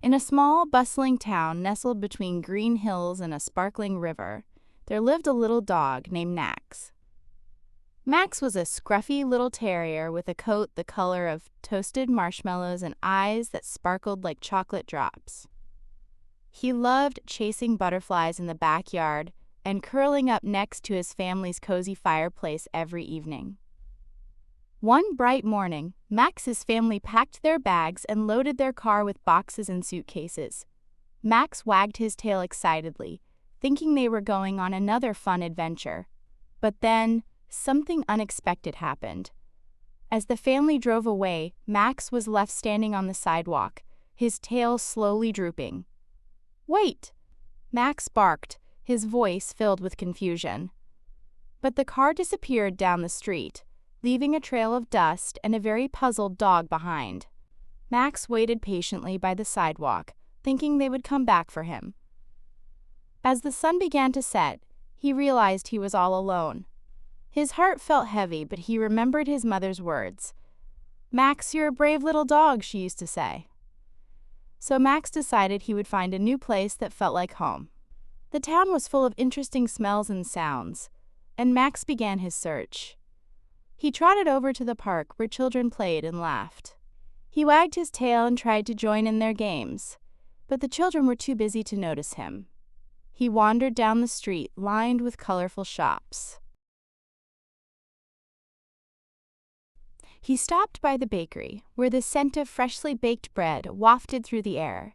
In a small, bustling town nestled between green hills and a sparkling river, there lived a little dog named Max. Max was a scruffy little terrier with a coat the color of toasted marshmallows and eyes that sparkled like chocolate drops. He loved chasing butterflies in the backyard and curling up next to his family's cozy fireplace every evening. One bright morning, Max's family packed their bags and loaded their car with boxes and suitcases. Max wagged his tail excitedly, thinking they were going on another fun adventure. But then, something unexpected happened. As the family drove away, Max was left standing on the sidewalk, his tail slowly drooping. "Wait!" Max barked, his voice filled with confusion. But the car disappeared down the street, leaving a trail of dust and a very puzzled dog behind. Max waited patiently by the sidewalk, thinking they would come back for him. As the sun began to set, he realized he was all alone. His heart felt heavy, but he remembered his mother's words. "Max, you're a brave little dog," she used to say. So Max decided he would find a new place that felt like home. The town was full of interesting smells and sounds, and Max began his search. He trotted over to the park where children played and laughed. He wagged his tail and tried to join in their games, but the children were too busy to notice him. He wandered down the street lined with colorful shops. He stopped by the bakery, where the scent of freshly baked bread wafted through the air.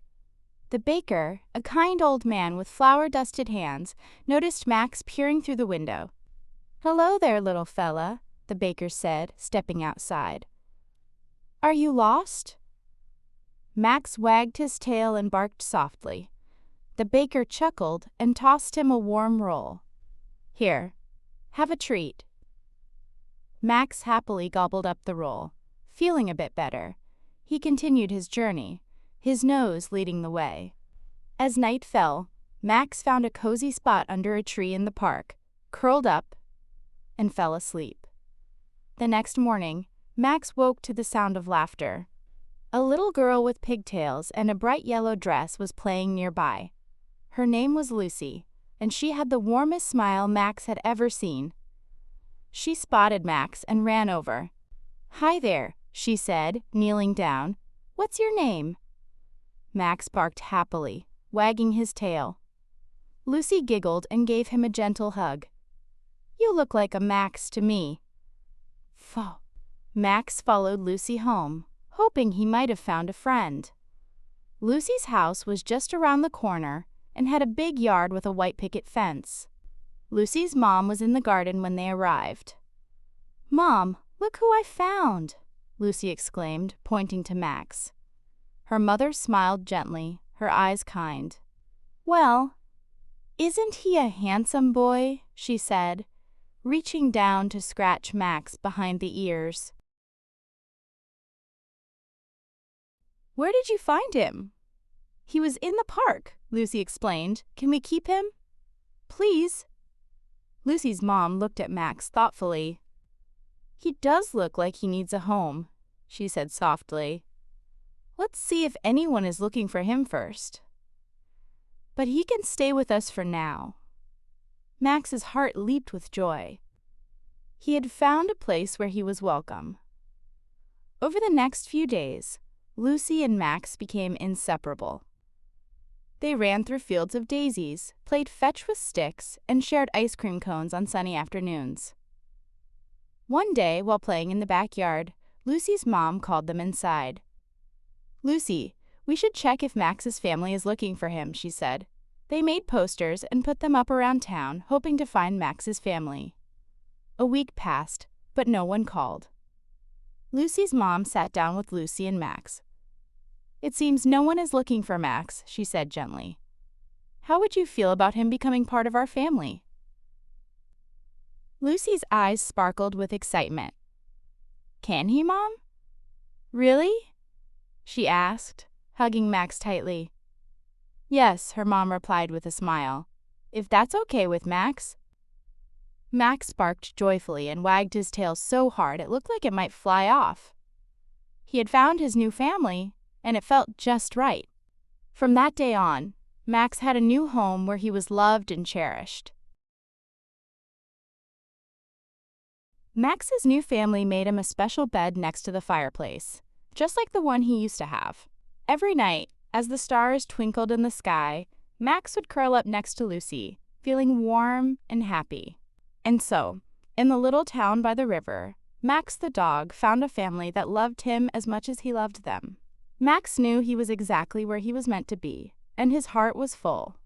The baker, a kind old man with flour-dusted hands, noticed Max peering through the window. "Hello there, little fella," the baker said, stepping outside. "Are you lost?" Max wagged his tail and barked softly. The baker chuckled and tossed him a warm roll. "Here, have a treat." Max happily gobbled up the roll. Feeling a bit better, he continued his journey, his nose leading the way. As night fell, Max found a cozy spot under a tree in the park, curled up, and fell asleep. The next morning, Max woke to the sound of laughter. A little girl with pigtails and a bright yellow dress was playing nearby. Her name was Lucy, and she had the warmest smile Max had ever seen. She spotted Max and ran over. "Hi there," she said, kneeling down. "What's your name?" Max barked happily, wagging his tail. Lucy giggled and gave him a gentle hug. "You look like a Max to me." Max followed Lucy home, hoping he might have found a friend. Lucy's house was just around the corner and had a big yard with a white picket fence. Lucy's mom was in the garden when they arrived. "Mom, look who I found!" Lucy exclaimed, pointing to Max. Her mother smiled gently, her eyes kind. "Well, isn't he a handsome boy?" she said, reaching down to scratch Max behind the ears. "Where did you find him?" "He was in the park," Lucy explained. "Can we keep him?" "Please." Lucy's mom looked at Max thoughtfully. "He does look like he needs a home," she said softly. "Let's see if anyone is looking for him first. But he can stay with us for now." Max's heart leaped with joy. He had found a place where he was welcome. Over the next few days, Lucy and Max became inseparable. They ran through fields of daisies, played fetch with sticks, and shared ice cream cones on sunny afternoons. One day, while playing in the backyard, Lucy's mom called them inside. "Lucy, we should check if Max's family is looking for him," she said. They made posters and put them up around town, hoping to find Max's family. A week passed, but no one called. Lucy's mom sat down with Lucy and Max. "It seems no one is looking for Max," she said gently. "How would you feel about him becoming part of our family?" Lucy's eyes sparkled with excitement. "Can he, Mom?" "Really?" she asked, hugging Max tightly. "Yes," her mom replied with a smile. "If that's okay with Max." Max barked joyfully and wagged his tail so hard it looked like it might fly off. He had found his new family, and it felt just right. From that day on, Max had a new home where he was loved and cherished. Max's new family made him a special bed next to the fireplace, just like the one he used to have. Every night, as the stars twinkled in the sky, Max would curl up next to Lucy, feeling warm and happy. And so, in the little town by the river, Max the dog found a family that loved him as much as he loved them. Max knew he was exactly where he was meant to be, and his heart was full.